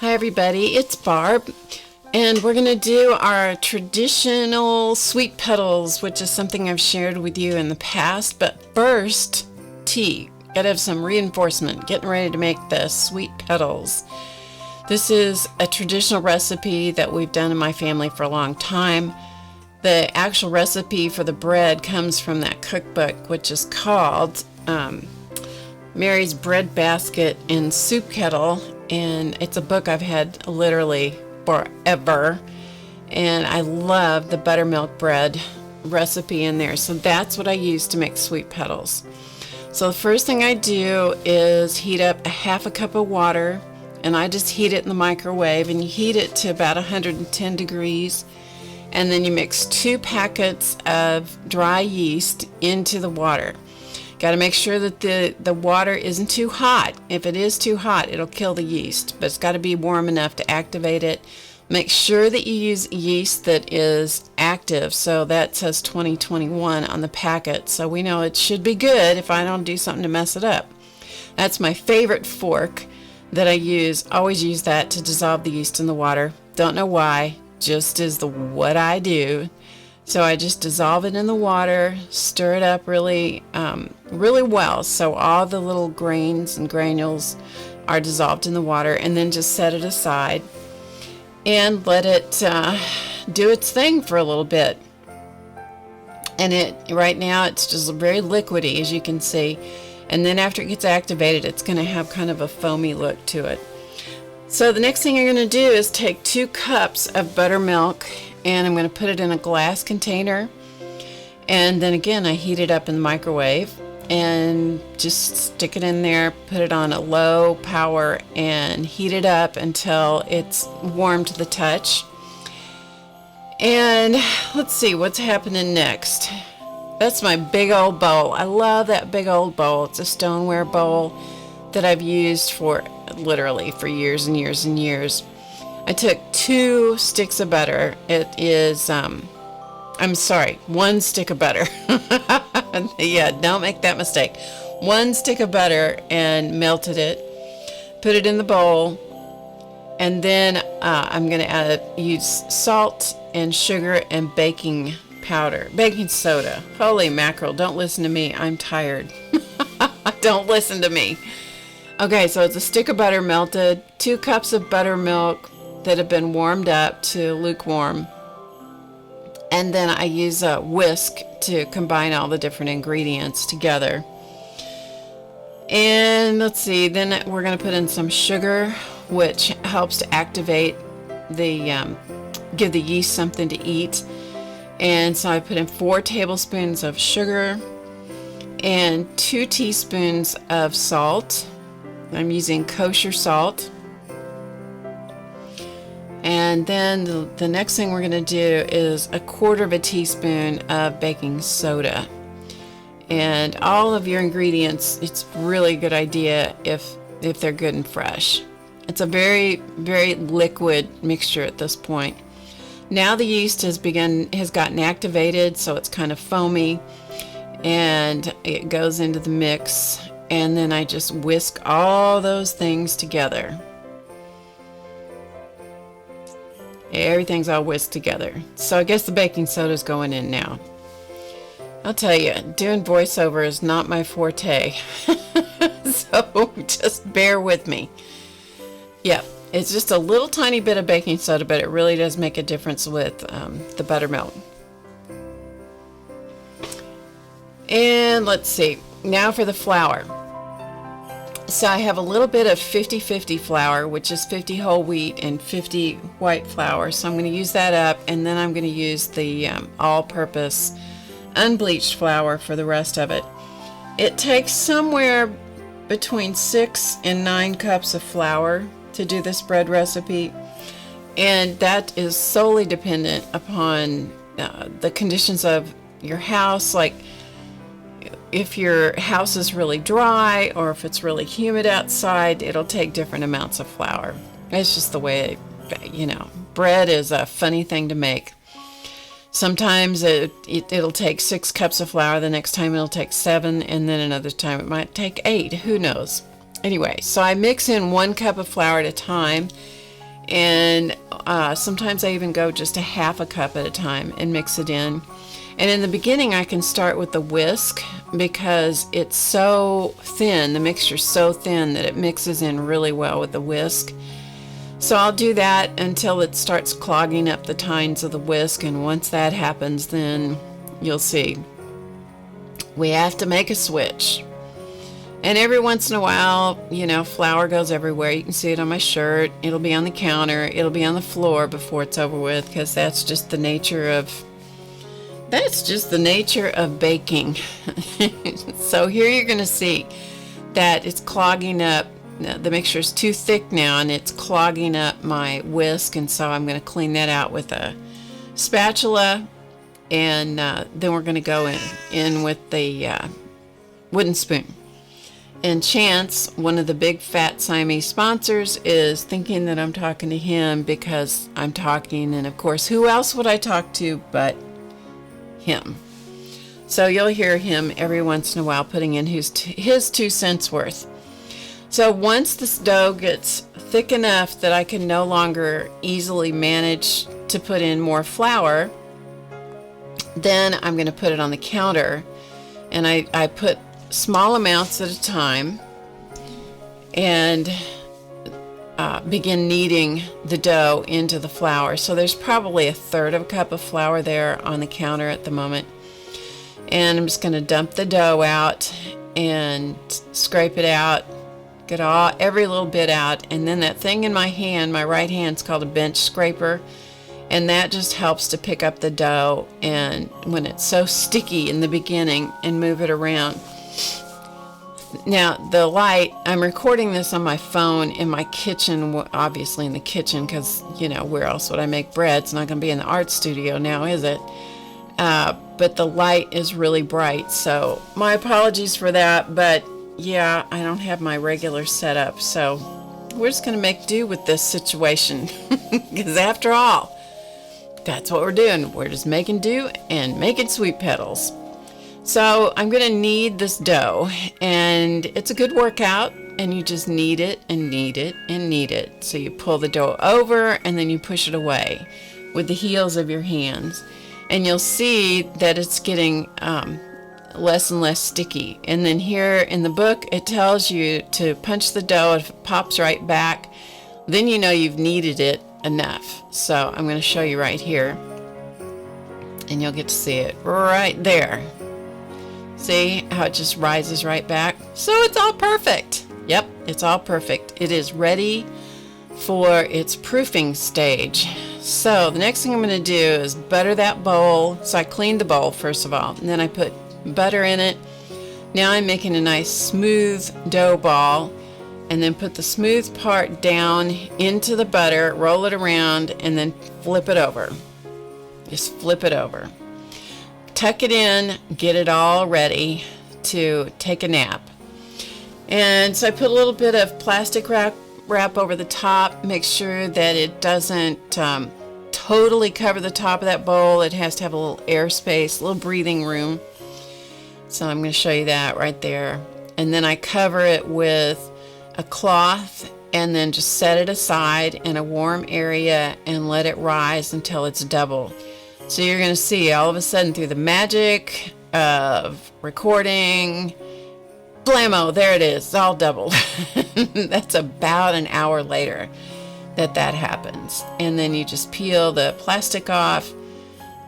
Hi everybody, it's Barb, and we're going to do our traditional sweet petals, which is something I've shared with you in the past. But first, tea. Gotta have some reinforcement. Getting ready to make the sweet petals. This is a traditional recipe that we've done in my family for a long time. The actual recipe for the bread comes from that cookbook, which is called Mary's Bread Basket and Soup Kettle, and it's a book I've had literally forever, and I love the buttermilk bread recipe in there. So that's what I use to make sweet petals. So the first thing I do is heat up a half a cup of water, and I just heat it in the microwave, and you heat it to about 110 degrees, and then you mix 2 packets of dry yeast into the water. Got to make sure that the water isn't too hot. If it is too hot, it'll kill the yeast, but it's got to be warm enough to activate it. Make sure that you use yeast that is active. So that says 2021 on the packet, so we know it should be good if I don't do something to mess it up. That's my favorite fork that I use. Always use that to dissolve the yeast in the water. Don't know why, just is what I do. So I just dissolve it in the water, stir it up really well, so all the little grains and granules are dissolved in the water, and then just set it aside and let it do its thing for a little bit. And right now it's just very liquidy, as you can see, and then after it gets activated, it's going to have kind of a foamy look to it. So the next thing you're going to do is take 2 cups of buttermilk, and I'm going to put it in a glass container, and then again I heat it up in the microwave and just stick it in there, put it on a low power and heat it up until it's warm to the touch. And let's see what's happening next. That's my big old bowl. I love that big old bowl. It's a stoneware bowl that I've used for literally for years and years and years. I took 2 sticks of butter. It is, 1 stick of butter. Yeah, don't make that mistake. 1 stick of butter, and melted it. Put it in the bowl, and then I'm going to use salt and sugar and baking powder, baking soda. Holy mackerel! Don't listen to me. I'm tired. Don't listen to me. Okay, so it's a stick of butter melted, 2 cups of buttermilk that have been warmed up to lukewarm, and then I use a whisk to combine all the different ingredients together. And let's see, then we're going to put in some sugar, which helps to activate give the yeast something to eat. And so I put in 4 tablespoons of sugar and 2 teaspoons of salt. I'm using kosher salt. And then the next thing we're going to do is 1/4 teaspoon of baking soda. And all of your ingredients, it's really a good idea if they're good and fresh. It's a very, very liquid mixture at this point. Now the yeast has gotten activated, so it's kind of foamy, and it goes into the mix, and then I just whisk all those things together. Everything's all whisked together. So I guess the baking soda is going in now. I'll tell you, doing voiceover is not my forte. So just bear with me. Yeah, it's just a little tiny bit of baking soda, but it really does make a difference with the buttermilk. And let's see, now for the flour. So I have a little bit of 50-50 flour, which is 50 whole wheat and 50 white flour. So I'm going to use that up, and then I'm going to use the all-purpose unbleached flour for the rest of it. It takes somewhere between 6 and 9 cups of flour to do this bread recipe, and that is solely dependent upon the conditions of your house. Like, if your house is really dry or if it's really humid outside, it'll take different amounts of flour. It's just the way, bread is a funny thing to make. Sometimes it'll take 6 cups of flour, the next time it'll take 7, and then another time it might take 8, who knows. Anyway, so I mix in 1 cup of flour at a time, And sometimes I even go just a half a cup at a time and mix it in. And in the beginning, I can start with the whisk because it's so thin, the mixture's so thin that it mixes in really well with the whisk. So I'll do that until it starts clogging up the tines of the whisk, and once that happens, then you'll see. We have to make a switch. And every once in a while, you know, flour goes everywhere. You can see it on my shirt. It'll be on the counter. It'll be on the floor before it's over with, because that's just the nature of baking. So here you're going to see that it's clogging up. The mixture is too thick now, and it's clogging up my whisk, and so I'm going to clean that out with a spatula, and then we're going to go in with the wooden spoon. And Chance, one of the big fat Siamese sponsors, is thinking that I'm talking to him because I'm talking, and of course, who else would I talk to but him? So you'll hear him every once in a while putting in his 2 cents worth. So once this dough gets thick enough that I can no longer easily manage to put in more flour, then I'm going to put it on the counter, and I put small amounts at a time and begin kneading the dough into the flour. So there's probably a third of a cup of flour there on the counter at the moment. And I'm just going to dump the dough out and scrape it out, get every little bit out. And then that thing in my hand, my right hand, is called a bench scraper. And that just helps to pick up the dough and when it's so sticky in the beginning, and move it around. Now, the light, I'm recording this on my phone in my kitchen, obviously in the kitchen, because, you know, where else would I make bread? It's not going to be in the art studio now, is it? But the light is really bright, so my apologies for that. But yeah, I don't have my regular setup, so we're just going to make do with this situation, because after all, that's what we're doing. We're just making do and making sweet petals. So I'm going to knead this dough, and it's a good workout, and you just knead it and knead it and knead it. So you pull the dough over, and then you push it away with the heels of your hands, and you'll see that it's getting less and less sticky. And then here in the book, it tells you to punch the dough. If it pops right back, then you know you've kneaded it enough. So I'm going to show you right here, and you'll get to see it right there. See how it just rises right back? So it's all perfect. Yep, it's all perfect. It is ready for its proofing stage. So the next thing I'm going to do is butter that bowl. So I cleaned the bowl first of all, and then I put butter in it. Now I'm making a nice smooth dough ball, and then put the smooth part down into the butter, roll it around, and then flip it over. Just flip it over. Tuck it in, get it all ready to take a nap. And so I put a little bit of plastic wrap over the top. Make sure that it doesn't totally cover the top of that bowl. It has to have a little air space, a little breathing room. So I'm going to show you that right there. And then I cover it with a cloth, and then just set it aside in a warm area and let it rise until it's double. So you're going to see all of a sudden, through the magic of recording, blammo, there it is. It's all doubled. That's about an hour later that happens. And then you just peel the plastic off,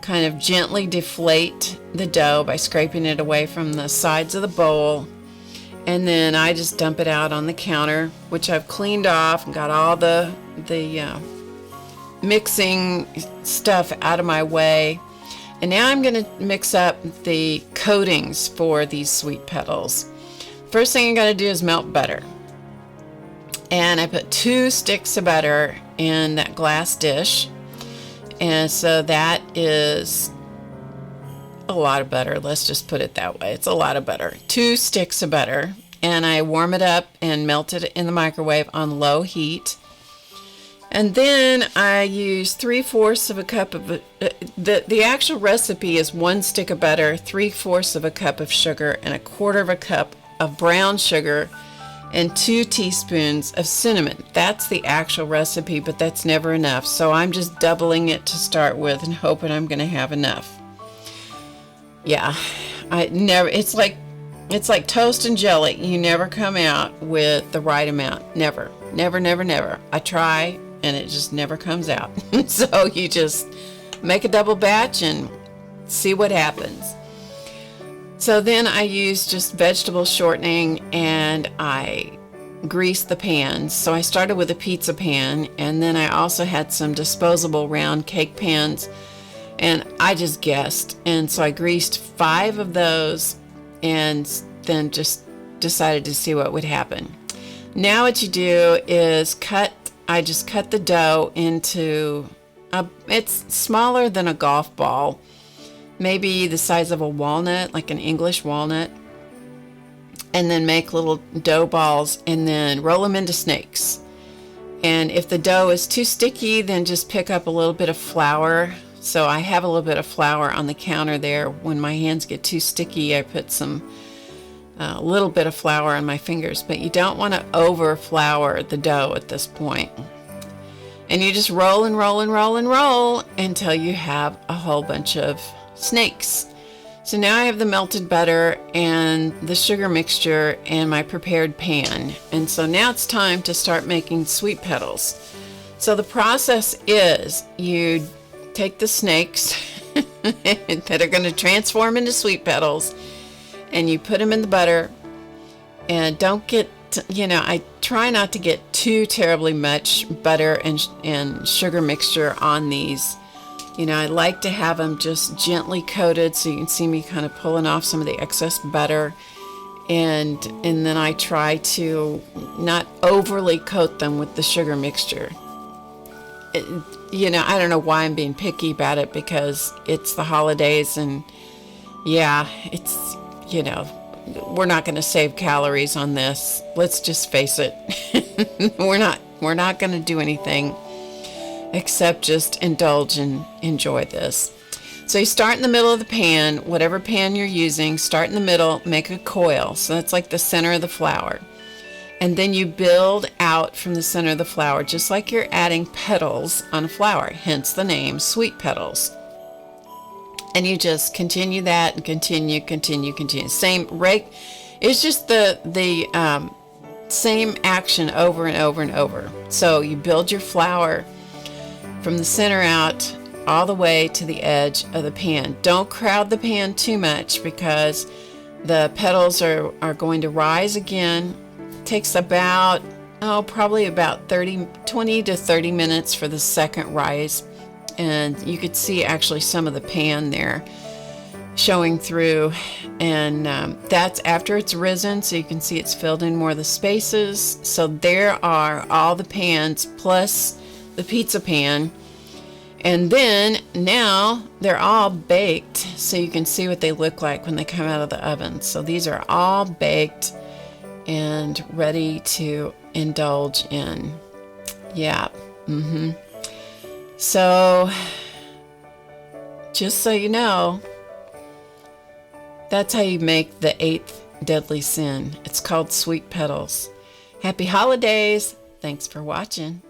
kind of gently deflate the dough by scraping it away from the sides of the bowl. And then I just dump it out on the counter, which I've cleaned off and got all the mixing stuff out of my way. And now I'm going to mix up the coatings for these sweet petals. First thing I got to do is melt butter. And I put 2 sticks of butter in that glass dish. And so that is a lot of butter. Let's just put it that way. It's a lot of butter. 2 sticks of butter. And I warm it up and melt it in the microwave on low heat. And then I use 3/4 of a cup of, the actual recipe is 1 stick of butter, 3/4 of a cup of sugar, and 1/4 of a cup of brown sugar and 2 teaspoons of cinnamon. That's the actual recipe, but that's never enough. So I'm just doubling it to start with and hoping I'm going to have enough. Yeah, it's like toast and jelly. You never come out with the right amount. Never, never, never, never. I try and it just never comes out. So you just make a double batch and see what happens. So then I use just vegetable shortening and I grease the pans. So I started with a pizza pan, and then I also had some disposable round cake pans, and I just guessed. And so I greased 5 of those and then just decided to see what would happen. Now what you do is I just cut the dough into, it's smaller than a golf ball, maybe the size of a walnut, like an English walnut, and then make little dough balls and then roll them into snakes. And if the dough is too sticky, then just pick up a little bit of flour. So I have a little bit of flour on the counter there. When my hands get too sticky, I put a little bit of flour on my fingers, but you don't want to over flour the dough at this point. And you just roll and roll and roll and roll until you have a whole bunch of snakes. So now I have the melted butter and the sugar mixture and my prepared pan. And so now it's time to start making sweet petals. So the process is you take the snakes that are going to transform into sweet petals, and you put them in the butter, and don't get, I try not to get too terribly much butter and sugar mixture on these. I like to have them just gently coated, so you can see me kind of pulling off some of the excess butter, and then I try to not overly coat them with the sugar mixture. I don't know why I'm being picky about it, because it's the holidays, and yeah, it's, we're not going to save calories on this. Let's just face it. We're not going to do anything except just indulge and enjoy this. So you start in the middle of the pan, whatever pan you're using, start in the middle, make a coil. So that's like the center of the flour. And then you build out from the center of the flour, just like you're adding petals on a flower, hence the name Sweet Petals. And you just continue that and continue. Same rate. It's just the same action over and over and over. So you build your flour from the center out all the way to the edge of the pan. Don't crowd the pan too much, because the petals are going to rise again. It takes about, probably about 20 to 30 minutes for the second rise. And you could see actually some of the pan there showing through. And that's after it's risen, so you can see it's filled in more of the spaces. So there are all the pans plus the pizza pan. And then now they're all baked, so you can see what they look like when they come out of the oven. So these are all baked and ready to indulge in. Yeah. So just so you know, that's how you make the 8th deadly sin. It's called Sweet Petals. Happy holidays. Thanks for watching.